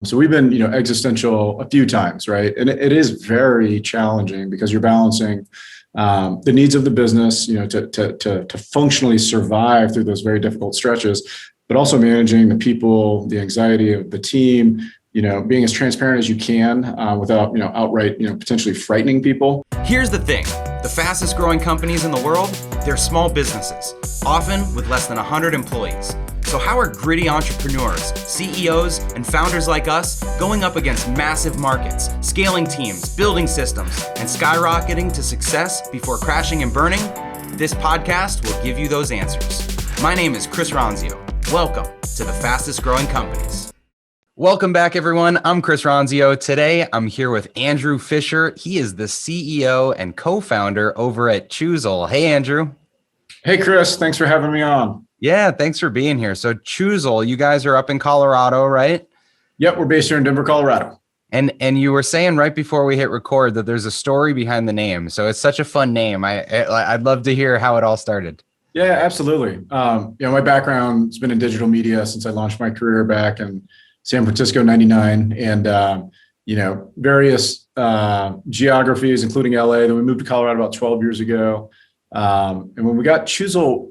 So we've been, existential a few times, right? And it is very challenging because you're balancing the needs of the business, to functionally survive through those very difficult stretches, but also managing the people, the anxiety of the team, being as transparent as you can without, outright, potentially frightening people. Here's the thing. The fastest growing companies in the world, they're small businesses, often with less than 100 employees. So how are gritty entrepreneurs, CEOs, and founders like us going up against massive markets, scaling teams, building systems, and skyrocketing to success before crashing and burning? This podcast will give you those answers. My name is Chris Ronzio. Welcome to the fastest growing companies. Welcome back, everyone. I'm Chris Ronzio. Today, I'm here with Andrew Fischer. He is the CEO and co-founder over at Choozle. Hey, Andrew. Hey, Chris. Thanks for having me on. Yeah, thanks for being here. So Choozle, you guys are up in Colorado, right? Yep, we're based here in Denver, Colorado. And you were saying right before we hit record that there's a story behind the name. So it's such a fun name. I'd love to hear how it all started. Yeah, absolutely. My background's been in digital media since I launched my career back in San Francisco, 99, and various geographies, including LA. Then we moved to Colorado about 12 years ago. And when we got Choozle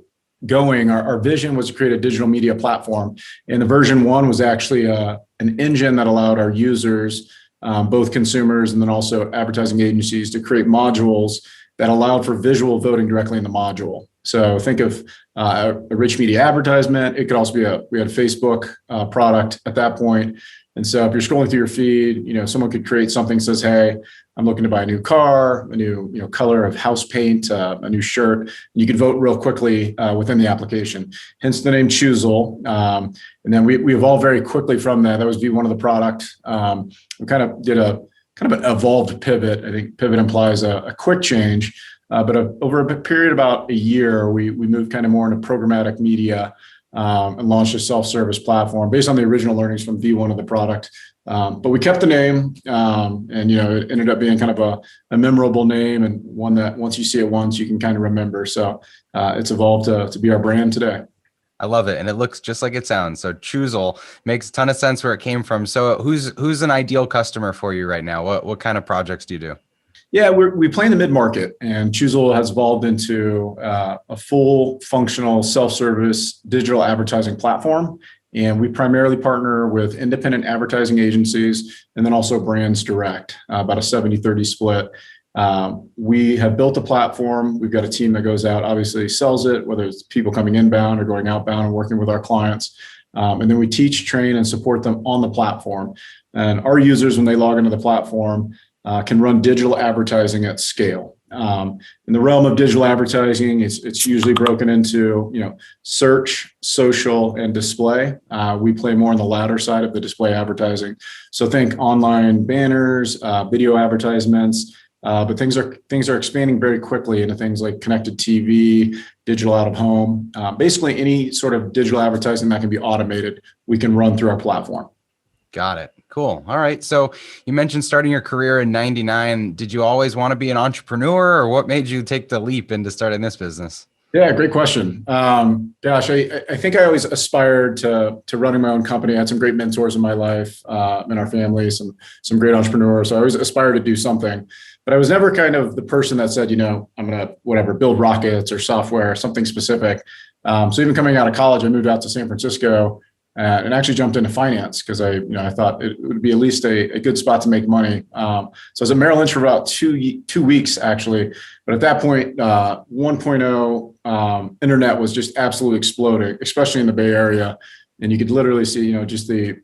going, our vision was to create a digital media platform. And the version one was actually an engine that allowed our users, both consumers and then also advertising agencies, to create modules that allowed for visual voting directly in the module. So think of a rich media advertisement. It could also be we had a Facebook product at that point. And so if you're scrolling through your feed, someone could create something that says, hey, I'm looking to buy a new car, a new color of house paint, a new shirt. And you could vote real quickly within the application, hence the name Choozle. And then we evolved very quickly from that. That was V1 of the product. We kind of did an evolved pivot. I think pivot implies a quick change. But over a period about a year, we moved kind of more into programmatic media and launched a self-service platform based on the original learnings from V1 of the product. But we kept the name, and it ended up being kind of a memorable name and one that once you see it once, you can kind of remember. So it's evolved to be our brand today. I love it, and it looks just like it sounds. So Choozle makes a ton of sense where it came from. So who's an ideal customer for you right now? What kind of projects do you do? Yeah, we play in the mid-market, and Choozle has evolved into a full functional self-service digital advertising platform. And we primarily partner with independent advertising agencies and then also brands direct, about a 70-30 split. We have built a platform. We've got a team that goes out, obviously sells it, whether it's people coming inbound or going outbound and working with our clients. And then we teach, train, and support them on the platform. And our users, when they log into the platform, can run digital advertising at scale. In the realm of digital advertising, it's usually broken into search, social, and display. We play more on the latter side of the display advertising. So think online banners, video advertisements, but things are expanding very quickly into things like connected TV, digital out of home. Basically, any sort of digital advertising that can be automated, we can run through our platform. Got it. Cool. All right. So you mentioned starting your career in 99. Did you always want to be an entrepreneur, or what made you take the leap into starting this business? Yeah, great question. I think I always aspired to running my own company. I had some great mentors in my life, in our family, some great entrepreneurs. So I always aspired to do something, but I was never kind of the person that said, I'm going to build rockets or software, something specific. So even coming out of college, I moved out to San Francisco and actually jumped into finance because I thought it would be at least a good spot to make money. So I was at Merrill Lynch for about two weeks, actually. But at that point, 1.0 internet was just absolutely exploding, especially in the Bay Area. And you could literally see, just the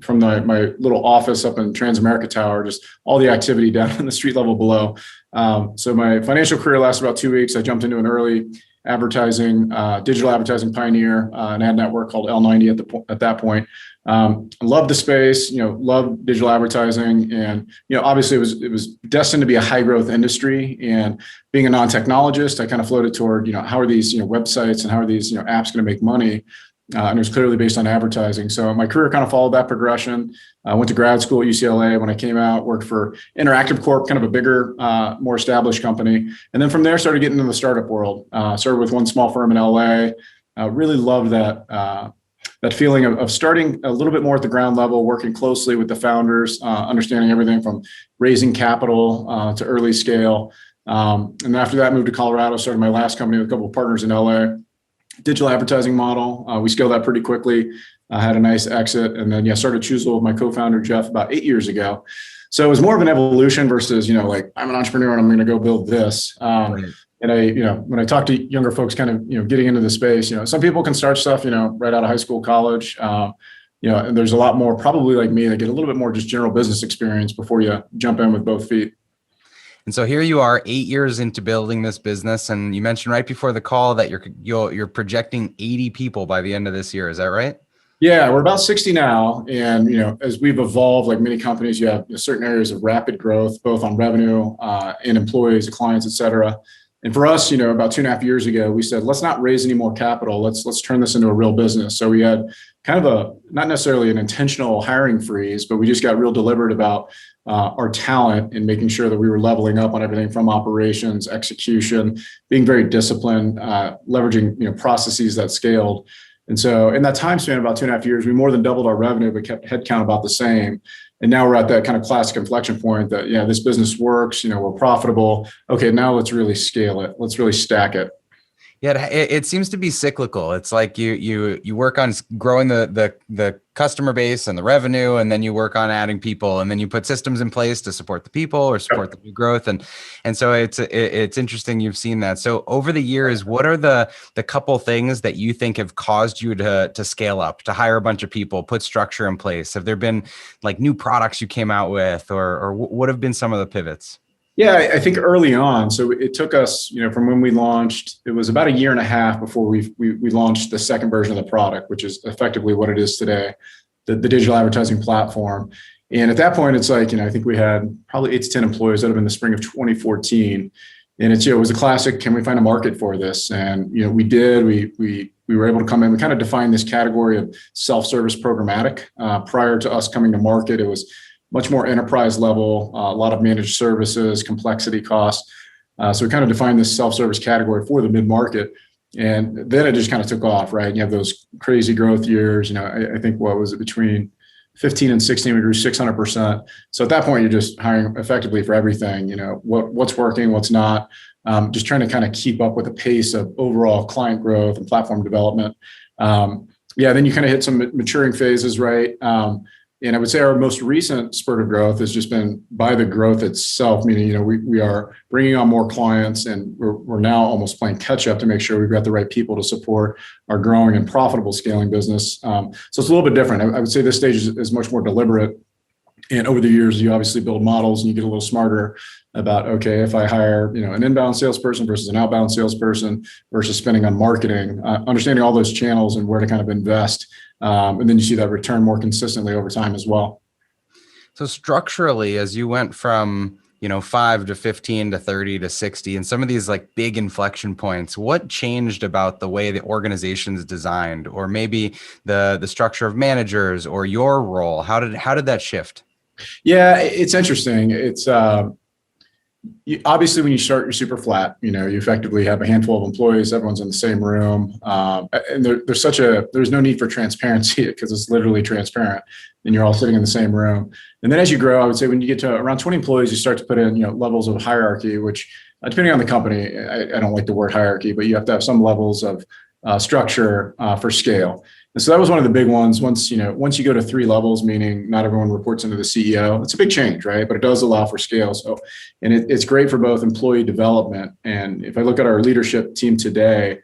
from my little office up in Transamerica Tower, just all the activity down in the street level below. So my financial career lasted about 2 weeks. I jumped into an early digital advertising pioneer, an ad network called L90 at that point. Loved the space, loved digital advertising, and obviously it was destined to be a high growth industry. And being a non-technologist, I kind of floated toward how are these websites and how are these apps going to make money. And it was clearly based on advertising. So my career kind of followed that progression. I went to grad school at UCLA. When I came out, worked for Interactive Corp, kind of a bigger, more established company. And then from there, started getting into the startup world. Started with one small firm in LA. Really loved that that feeling of starting a little bit more at the ground level, working closely with the founders, understanding everything from raising capital to early scale. And after that, moved to Colorado, started my last company with a couple of partners in LA. Digital advertising model. We scaled that pretty quickly. Had a nice exit, and then started Choozle with my co-founder Jeff about 8 years ago. So it was more of an evolution versus like I'm an entrepreneur and I'm going to go build this. Right. And when I talk to younger folks, kind of getting into the space, some people can start stuff right out of high school, college. And there's a lot more probably like me that get a little bit more just general business experience before you jump in with both feet. And so here you are 8 years into building this business. And you mentioned right before the call that you're projecting 80 people by the end of this year. Is that right? Yeah, we're about 60 now. And, as we've evolved, like many companies, you have certain areas of rapid growth, both on revenue and employees, clients, et cetera. And for us, about 2.5 years ago, we said, let's not raise any more capital. Let's turn this into a real business. So we had kind of not necessarily an intentional hiring freeze, but we just got real deliberate about our talent and making sure that we were leveling up on everything from operations, execution, being very disciplined, leveraging processes that scaled. And so in that time span, about 2.5 years, we more than doubled our revenue, but kept headcount about the same. And now we're at that kind of classic inflection point that, this business works, we're profitable. Okay, now let's really scale it. Let's really stack it. Yeah, it seems to be cyclical. It's like you work on growing the customer base and the revenue, and then you work on adding people, and then you put systems in place to support the people or support the new growth. And so it's interesting you've seen that. So over the years, what are the couple things that you think have caused you to scale up, to hire a bunch of people, put structure in place? Have there been like new products you came out with, or what have been some of the pivots? Yeah, I think early on. So it took us, from when we launched, it was about 1.5 years before we launched the second version of the product, which is effectively what it is today, the digital advertising platform. And at that point, it's like, I think we had probably 8 to 10 employees out of in the spring of 2014. And it was a classic, can we find a market for this? And, we did, we were able to come in, we kind of defined this category of self-service programmatic. Prior to us coming to market, it was much more enterprise level, a lot of managed services, complexity costs. So we kind of defined this self-service category for the mid-market. And then it just kind of took off, right? You have those crazy growth years. I think what was it, between 15 and 16, we grew 600%. So at that point, you're just hiring effectively for everything, what's working, what's not, just trying to kind of keep up with the pace of overall client growth and platform development. Then you kind of hit some maturing phases, right? And I would say our most recent spurt of growth has just been by the growth itself, meaning, we are bringing on more clients, and we're now almost playing catch up to make sure we've got the right people to support our growing and profitable scaling business. So it's a little bit different. I would say this stage is much more deliberate. And over the years, you obviously build models and you get a little smarter about, okay, if I hire, an inbound salesperson versus an outbound salesperson versus spending on marketing, understanding all those channels and where to kind of invest. And then you see that return more consistently over time as well. So structurally, as you went from 5 to 15 to 30 to 60, and some of these like big inflection points, what changed about the way the organization is designed, or maybe the structure of managers or your role? How did that shift? Yeah, it's interesting. It's obviously when you start, you're super flat. You effectively have a handful of employees, everyone's in the same room, and there's no need for transparency because it's literally transparent, and you're all sitting in the same room. And then as you grow, I would say when you get to around 20 employees, you start to put in levels of hierarchy, which depending on the company, I don't like the word hierarchy, but you have to have some levels of structure for scale. And so that was one of the big ones. Once you go to 3 levels, meaning not everyone reports into the CEO, it's a big change, right? But it does allow for scale. So, and it's great for both employee development. And if I look at our leadership team today,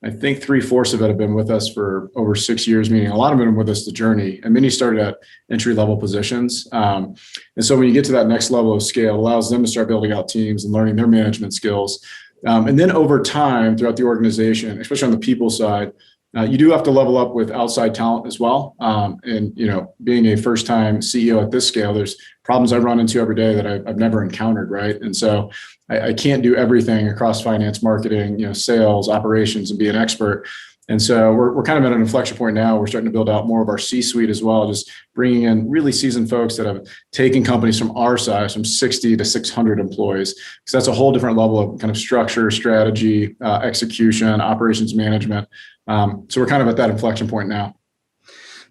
I think 3/4 of it have been with us for over 6 years, meaning a lot of them have been with us the journey, and many started at entry-level positions. And so when you get to that next level of scale, it allows them to start building out teams and learning their management skills. And then over time, throughout the organization, especially on the people side, you do have to level up with outside talent as well. And being a first-time CEO at this scale, there's problems I run into every day that I've never encountered, right? And so I can't do everything across finance, marketing, sales, operations, and be an expert. And so we're kind of at an inflection point now. We're starting to build out more of our C-suite as well, just bringing in really seasoned folks that have taken companies from our size, from 60 to 600 employees, because that's a whole different level of kind of structure, strategy, execution, operations management. So we're kind of at that inflection point now.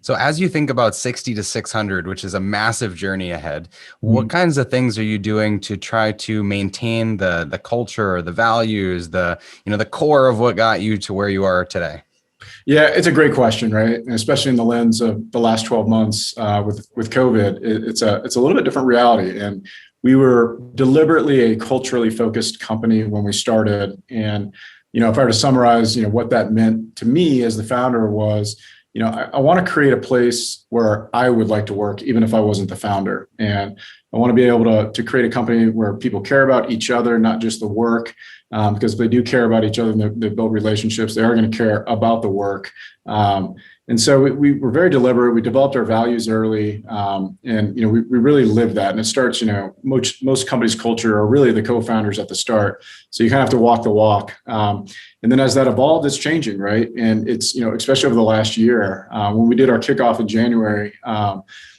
So as you think about 60 to 600, which is a massive journey ahead, what Mhm. kinds of things are you doing to try to maintain the culture, the values, the core of what got you to where you are today? Yeah, it's a great question, right? And especially in the lens of the last 12 months with COVID, it's a little bit different reality. And we were deliberately a culturally focused company when we started. And if I were to summarize, what that meant to me as the founder was, I want to create a place where I would like to work, even if I wasn't the founder. And I want to be able to create a company where people care about each other, not just the work. Because if they do care about each other and they build relationships, they are going to care about the work. And so we were very deliberate. We developed our values early, and we really live that. And it starts, most companies' culture are really the co-founders at the start. So you kind of have to walk the walk. And then as that evolved, it's changing, right? And it's especially over the last year, when we did our kickoff in January.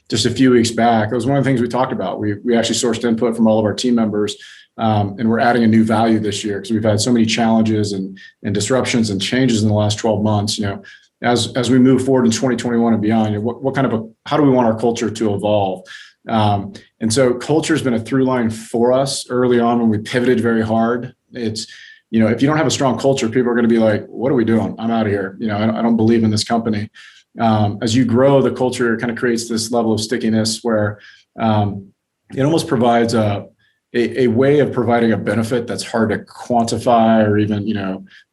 Just a few weeks back, it was one of the things we talked about. We actually sourced input from all of our team members. And we're adding a new value this year because we've had so many challenges and disruptions and changes in the last 12 months. As we move forward in 2021 and beyond, how do we want our culture to evolve? And so culture has been a through line for us early on when we pivoted very hard. It's, if you don't have a strong culture, people are going to be like, what are we doing? I'm out of here. I don't believe in this company. As you grow, the culture kind of creates this level of stickiness where it almost provides a way of providing a benefit that's hard to quantify, or even,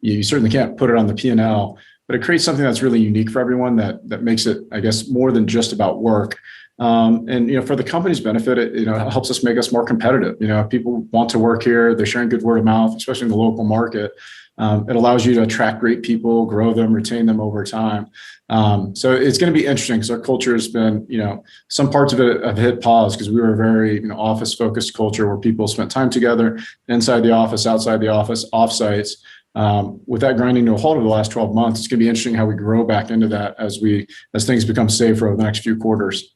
you certainly can't put it on the P&L, but it creates something that's really unique for everyone that makes it, I guess, more than just about work. And for the company's benefit, it helps us make us more competitive. If people want to work here, they're sharing good word of mouth, especially in the local market. It allows you to attract great people, grow them, retain them over time. So it's going to be interesting because our culture has been, some parts of it have hit pause because we were a very, office focused culture where people spent time together inside the office, outside the office, off sites. With that grinding to a halt over the last 12 months, it's going to be interesting how we grow back into that as things become safer over the next few quarters.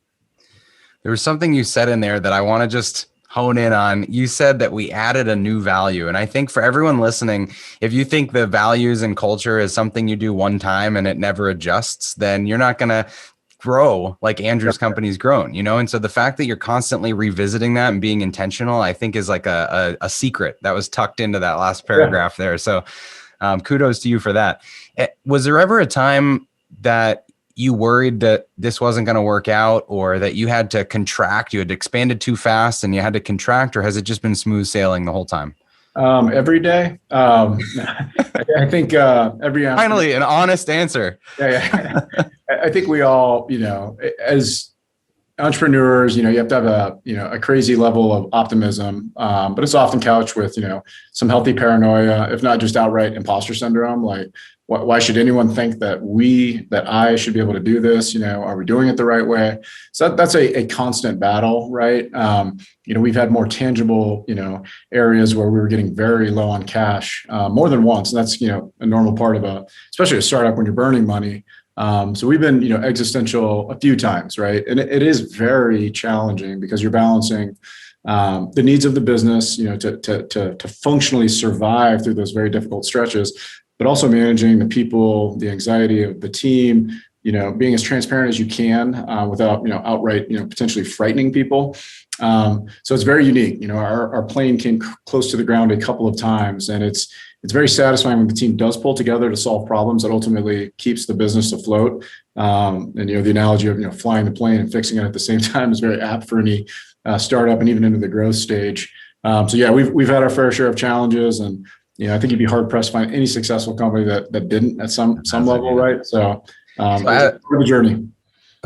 There was something you said in there that I want to just hone in on. You said that we added a new value. And I think for everyone listening, if you think the values and culture is something you do one time and it never adjusts, then you're not going to grow like Andrew's company's grown, And so the fact that you're constantly revisiting that and being intentional, I think is like a secret that was tucked into that last paragraph there. So kudos to you for that. Was there ever a time that you worried that this wasn't going to work out, or that you had to contract, you had expanded too fast and you had to contract, or has it just been smooth sailing the whole time? Every day. I think every finally an honest answer. Yeah. I think we all, as entrepreneurs, you have to have a crazy level of optimism, but it's often couched with, some healthy paranoia, if not just outright imposter syndrome. Like, why should anyone think that I should be able to do this? Are we doing it the right way? So that's a constant battle, right? We've had more tangible, areas where we were getting very low on cash more than once. And that's, a normal part of especially a startup when you're burning money. So we've been, existential a few times, right? And it is very challenging because you're balancing the needs of the business, to functionally survive through those very difficult stretches, but also managing the people, the anxiety of the team, being as transparent as you can without, outright, potentially frightening people. So it's very unique. Our plane came close to the ground a couple of times, and it's very satisfying when the team does pull together to solve problems that ultimately keeps the business afloat. And the analogy of flying the plane and fixing it at the same time is very apt for any startup and even into the growth stage. So yeah, we've had our fair share of challenges, and I think you'd be hard pressed to find any successful company that didn't at some level, right? So it's a journey.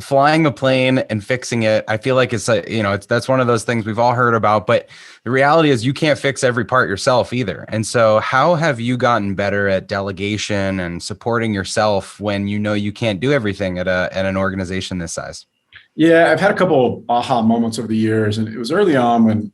Flying the plane and fixing it, I feel like it's that's one of those things we've all heard about, but the reality is you can't fix every part yourself either. And so how have you gotten better at delegation and supporting yourself when you can't do everything at an organization this size? Yeah, I've had a couple aha moments over the years, and it was early on when,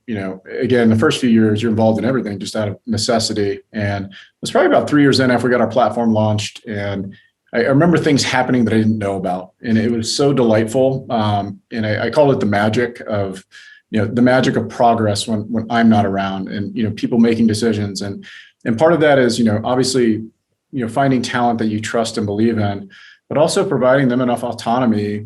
again, the first few years you're involved in everything just out of necessity. And it was probably about 3 years in after we got our platform launched, and I remember things happening that I didn't know about, and it was so delightful. And I call it the magic of, the magic of progress when I'm not around, and people making decisions, and part of that is obviously finding talent that you trust and believe in, but also providing them enough autonomy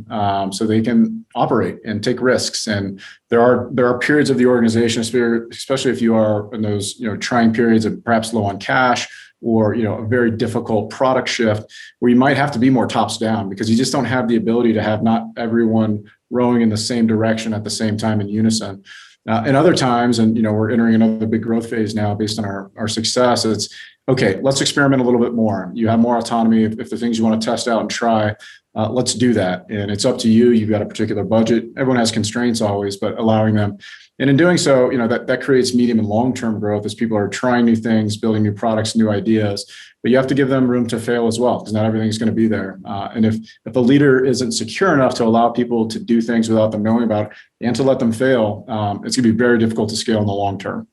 so they can operate and take risks. And there are periods of the organization, especially if you are in those trying periods of perhaps low on cash, or a very difficult product shift, where you might have to be more tops down, because you just don't have the ability to have not everyone rowing in the same direction at the same time in unison. And other times, and we're entering another big growth phase now based on our success, it's okay, let's experiment a little bit more. You have more autonomy. If the things you want to test out and try, let's do that. And it's up to you. You've got a particular budget. Everyone has constraints always, but allowing them. And in doing so, that creates medium and long-term growth as people are trying new things, building new products, new ideas. But you have to give them room to fail as well, because not everything's going to be there. And if a leader isn't secure enough to allow people to do things without them knowing about it and to let them fail, it's going to be very difficult to scale in the long term.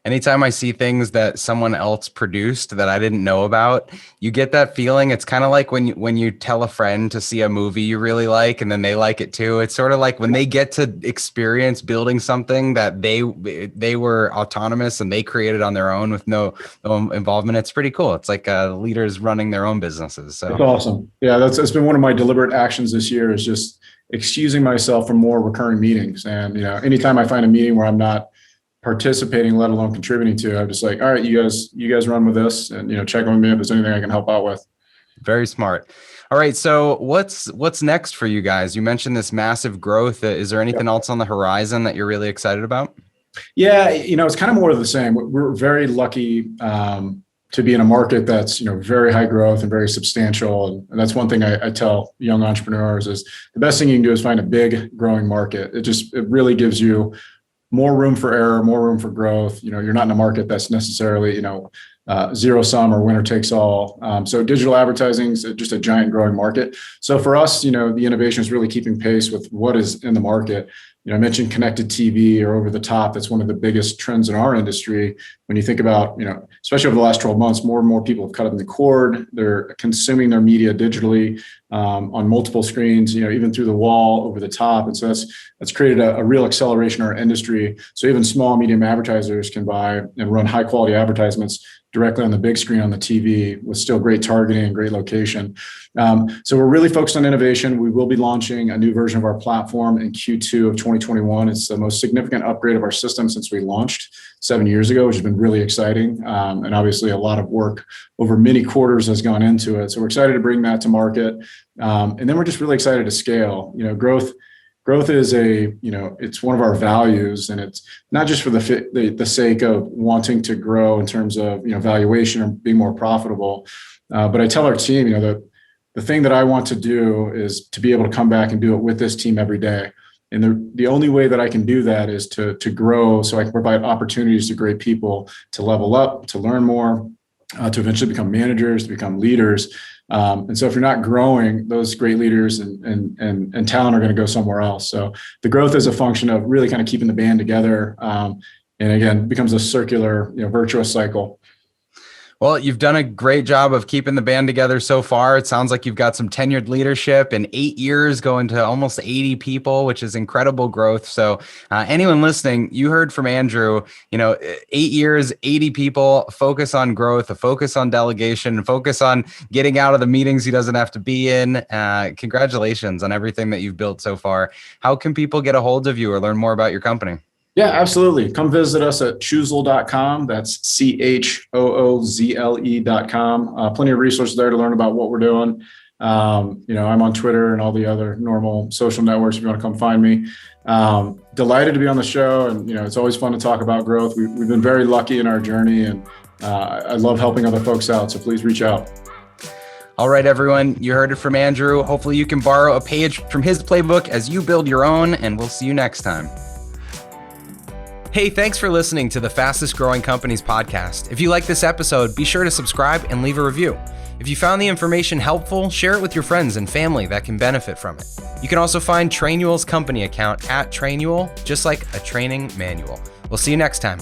Anytime I see things that someone else produced that I didn't know about, you get that feeling. It's kind of like when you tell a friend to see a movie you really like, and then they like it too. It's sort of like when they get to experience building something that they were autonomous and they created on their own with no involvement. It's pretty cool. It's like leaders running their own businesses. So it's awesome. Yeah, that's been one of my deliberate actions this year, is just excusing myself from more recurring meetings. And anytime I find a meeting where I'm not participating, let alone contributing to, I'm just like, all right, you guys run with this, and check on me if there's anything I can help out with. Very smart. All right, so what's next for you guys? You mentioned this massive growth. Is there anything else on the horizon that you're really excited about? Yeah, it's kind of more of the same. We're very lucky to be in a market that's very high growth and very substantial, and that's one thing I tell young entrepreneurs is the best thing you can do is find a big growing market. It really gives you more room for error, more room for growth. You're not in a market that's necessarily, zero sum or winner takes all. So digital advertising is just a giant growing market. So for us, the innovation is really keeping pace with what is in the market. I mentioned connected TV or over the top. That's one of the biggest trends in our industry. When you think about, especially over the last 12 months, more and more people have cut in the cord. They're consuming their media digitally on multiple screens, even through the wall, over the top. And so that's created a real acceleration in our industry. So even small, medium advertisers can buy and run high quality advertisements directly on the big screen on the TV with still great targeting and great location. So we're really focused on innovation. We will be launching a new version of our platform in Q2 of 2021. It's the most significant upgrade of our system since we launched 7 years ago, which has been really exciting. And obviously a lot of work over many quarters has gone into it. So we're excited to bring that to market. And then we're just really excited to scale. Growth is it's one of our values, and it's not just for the sake of wanting to grow in terms of, valuation or being more profitable. But I tell our team, the thing that I want to do is to be able to come back and do it with this team every day. And the only way that I can do that is to grow, so I can provide opportunities to great people to level up, to learn more, to eventually become managers, to become leaders. And so if you're not growing, those great leaders and talent are going to go somewhere else. So the growth is a function of really kind of keeping the band together. And again, becomes a circular, virtuous cycle. Well, you've done a great job of keeping the band together so far. It sounds like you've got some tenured leadership in 8 years, going to almost 80 people, which is incredible growth. So anyone listening, you heard from Andrew, 8 years, 80 people, focus on growth, a focus on delegation, focus on getting out of the meetings he doesn't have to be in. Congratulations on everything that you've built so far. How can people get a hold of you or learn more about your company? Yeah, absolutely. Come visit us at choozle.com. That's CHOOZLE.com. Plenty of resources there to learn about what we're doing. I'm on Twitter and all the other normal social networks if you want to come find me. Delighted to be on the show. And, it's always fun to talk about growth. We've been very lucky in our journey, and I love helping other folks out. So please reach out. All right, everyone, you heard it from Andrew. Hopefully you can borrow a page from his playbook as you build your own, and we'll see you next time. Hey, thanks for listening to the Fastest Growing Companies podcast. If you like this episode, be sure to subscribe and leave a review. If you found the information helpful, share it with your friends and family that can benefit from it. You can also find Trainual's company account at Trainual, just like a training manual. We'll see you next time.